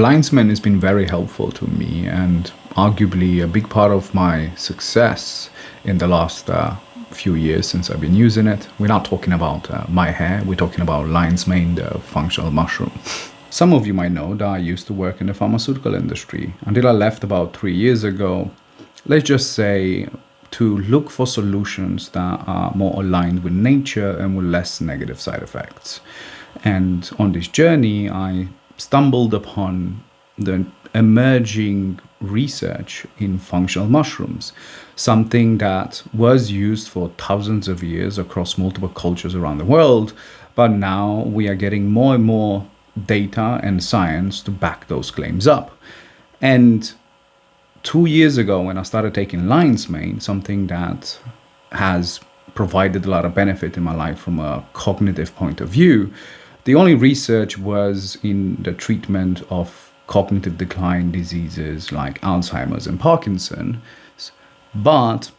Lion's Mane has been very helpful to me and arguably a big part of my success in the last few years since I've been using it. We're not talking about my hair, we're talking about Lion's Mane, the functional mushroom. Some of you might know that I used to work in the pharmaceutical industry until I left about 3 years ago. Let's just say to look for solutions that are more aligned with nature and with less negative side effects. And on this journey, I stumbled upon the emerging research in functional mushrooms, something that was used for thousands of years across multiple cultures around the world. But now we are getting more and more data and science to back those claims up. And 2 years ago, when I started taking Lion's Mane, something that has provided a lot of benefit in my life from a cognitive point of view, the only research was in the treatment of cognitive decline diseases like Alzheimer's and Parkinson's. But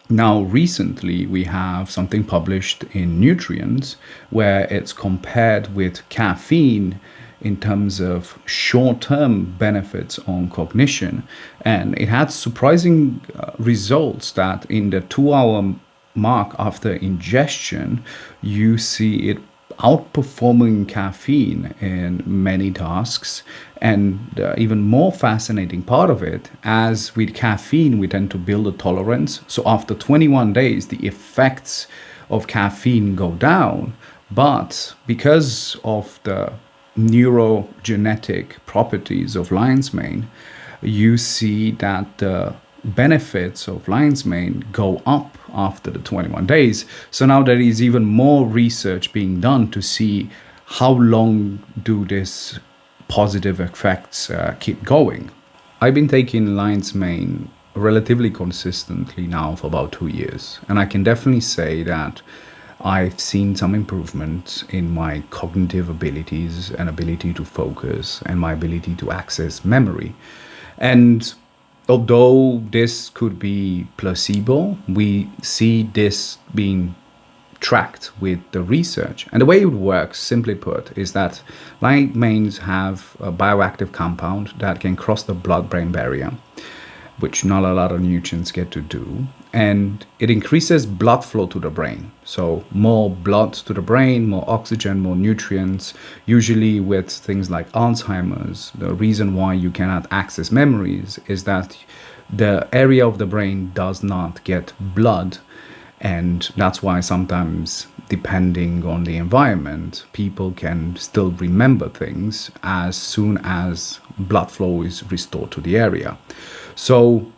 now recently we have something published in Nutrients where it's compared with caffeine in terms of short-term benefits on cognition. And it had surprising results that in the 2 hour mark after ingestion, you see it outperforming caffeine in many tasks. And even more fascinating part of it, as with caffeine, we tend to build a tolerance. So after 21 days, the effects of caffeine go down. But because of the neurogenetic properties of Lion's Mane, you see that the benefits of Lion's Mane go up after the 21 days. So now there is even more research being done to see how long do these positive effects keep going. I've been taking Lion's Mane relatively consistently now for about 2 years, and I can definitely say that I've seen some improvements in my cognitive abilities and ability to focus and my ability to access memory. And although this could be placebo, we see this being tracked with the research. And the way it works, simply put, is that Lion's Manes have a bioactive compound that can cross the blood-brain barrier, which not a lot of nutrients get to do. And it increases blood flow to the brain. So more blood to the brain, more oxygen, more nutrients. Usually with things like Alzheimer's, the reason why you cannot access memories is that the area of the brain does not get blood. And that's why sometimes, depending on the environment, people can still remember things as soon as blood flow is restored to the area. So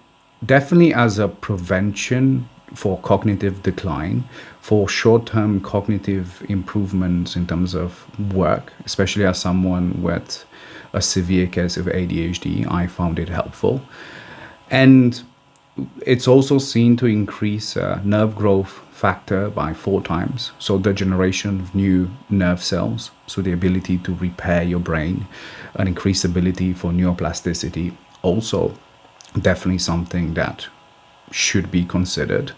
definitely as a prevention for cognitive decline, for short-term cognitive improvements in terms of work, especially as someone with a severe case of ADHD, I found it helpful. And it's also seen to increase nerve growth factor by 4 times. So the generation of new nerve cells, so the ability to repair your brain, an increased ability for neuroplasticity, also definitely something that should be considered.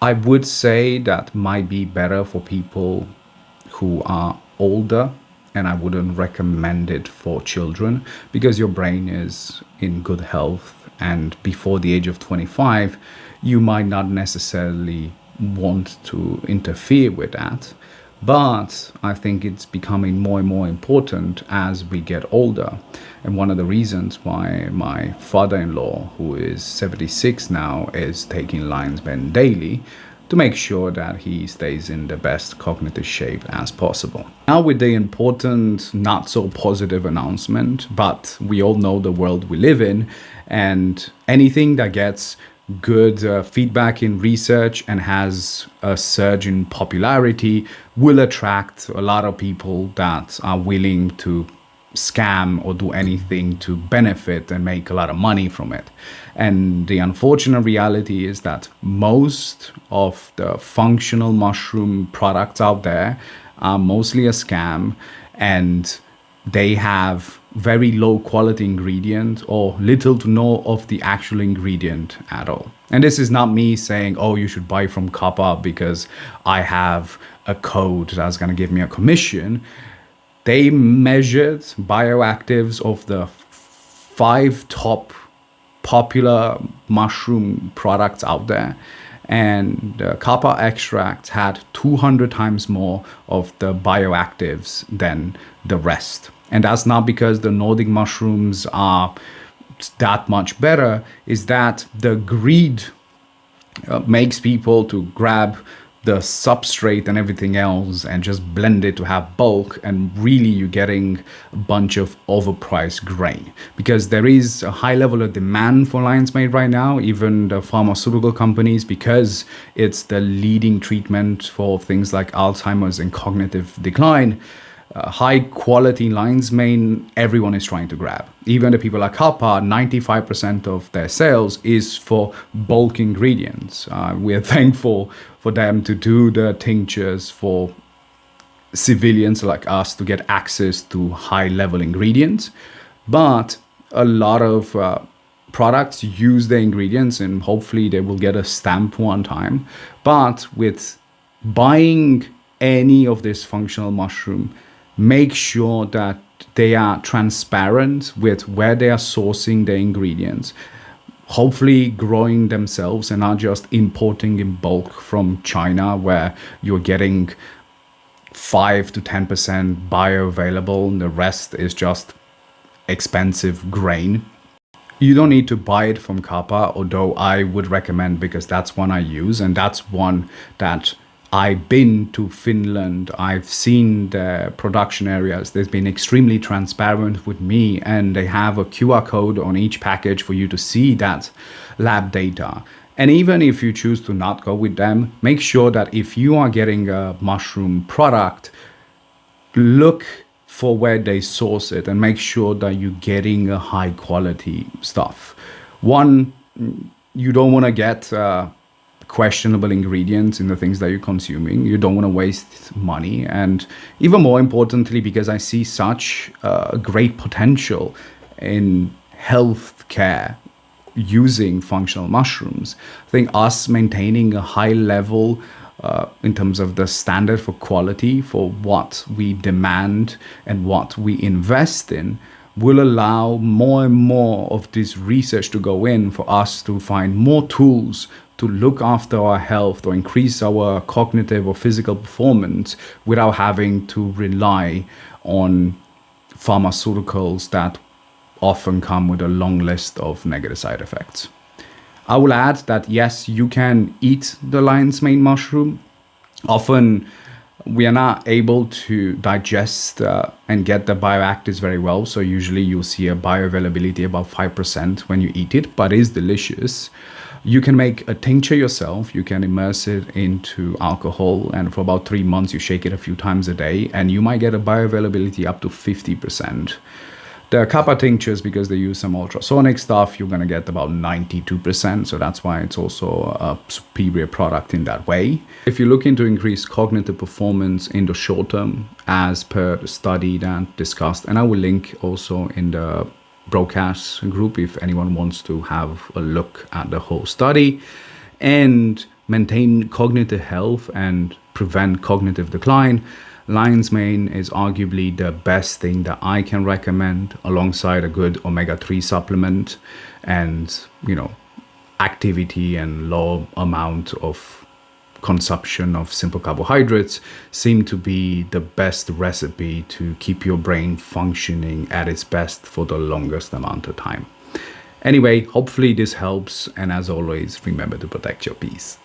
I would say that might be better for people who are older, and I wouldn't recommend it for children because your brain is in good health, and before the age of 25 you might not necessarily want to interfere with that. But I think it's becoming more and more important as we get older. And one of the reasons why my father-in-law, who is 76 now, is taking Lion's Mane daily to make sure that he stays in the best cognitive shape as possible. Now with the important, not so positive announcement, but we all know the world we live in, and anything that gets good feedback in research and has a surge in popularity will attract a lot of people that are willing to scam or do anything to benefit and make a lot of money from it. And the unfortunate reality is that most of the functional mushroom products out there are mostly a scam, and they have very low quality ingredient or little to no of the actual ingredient at all. And this is not me saying, oh, you should buy from Kappa because I have a code that's going to give me a commission. They measured bioactives of the 5 top popular mushroom products out there, and kappa extract had 200 times more of the bioactives than the rest. And that's not because the Nordic mushrooms are that much better, is that the greed makes people to grab the substrate and everything else and just blend it to have bulk, and really you're getting a bunch of overpriced grain because there is a high level of demand for lion's mane right now, even the pharmaceutical companies, because it's the leading treatment for things like Alzheimer's and cognitive decline. High quality lion's mane, everyone is trying to grab. Even the people like Kappa, 95% of their sales is for bulk ingredients. We are thankful for them to do the tinctures for civilians like us to get access to high level ingredients. But a lot of products use the ingredients and hopefully they will get a stamp one time. But with buying any of this functional mushroom, make sure that they are transparent with where they are sourcing the ingredients, hopefully growing themselves and not just importing in bulk from China where you're getting 5 to 10% bioavailable and the rest is just expensive grain. You don't need to buy it from Kappa, although I would recommend, because that's one I use and that's one that I've been to Finland, I've seen the production areas. They've been extremely transparent with me, and they have a QR code on each package for you to see that lab data. And even if you choose to not go with them, make sure that if you are getting a mushroom product, look for where they source it and make sure that you're getting a high quality stuff. One, you don't want to get questionable ingredients in the things that you're consuming. You don't want to waste money. And even more importantly, because I see such great potential in healthcare using functional mushrooms, I think us maintaining a high level in terms of the standard for quality for what we demand and what we invest in will allow more and more of this research to go in for us to find more tools to look after our health or increase our cognitive or physical performance without having to rely on pharmaceuticals that often come with a long list of negative side effects. I will add that yes, you can eat the lion's mane mushroom. Often we are not able to digest and get the bioactives very well. So usually you'll see a bioavailability about 5% when you eat it, but it is delicious. You can make a tincture yourself. You can immerse it into alcohol, and for about 3 months, you shake it a few times a day, and you might get a bioavailability up to 50%. The kappa tinctures, because they use some ultrasonic stuff, you're going to get about 92%. So that's why it's also a superior product in that way. If you're looking to increase cognitive performance in the short term, as per the study that discussed, and I will link also in the broadcast group if anyone wants to have a look at the whole study, and maintain cognitive health and prevent cognitive decline, lion's mane is arguably the best thing that I can recommend alongside a good omega-3 supplement and, activity and low amount of consumption of simple carbohydrates seem to be the best recipe to keep your brain functioning at its best for the longest amount of time. Anyway, hopefully this helps, and as always, remember to protect your peace.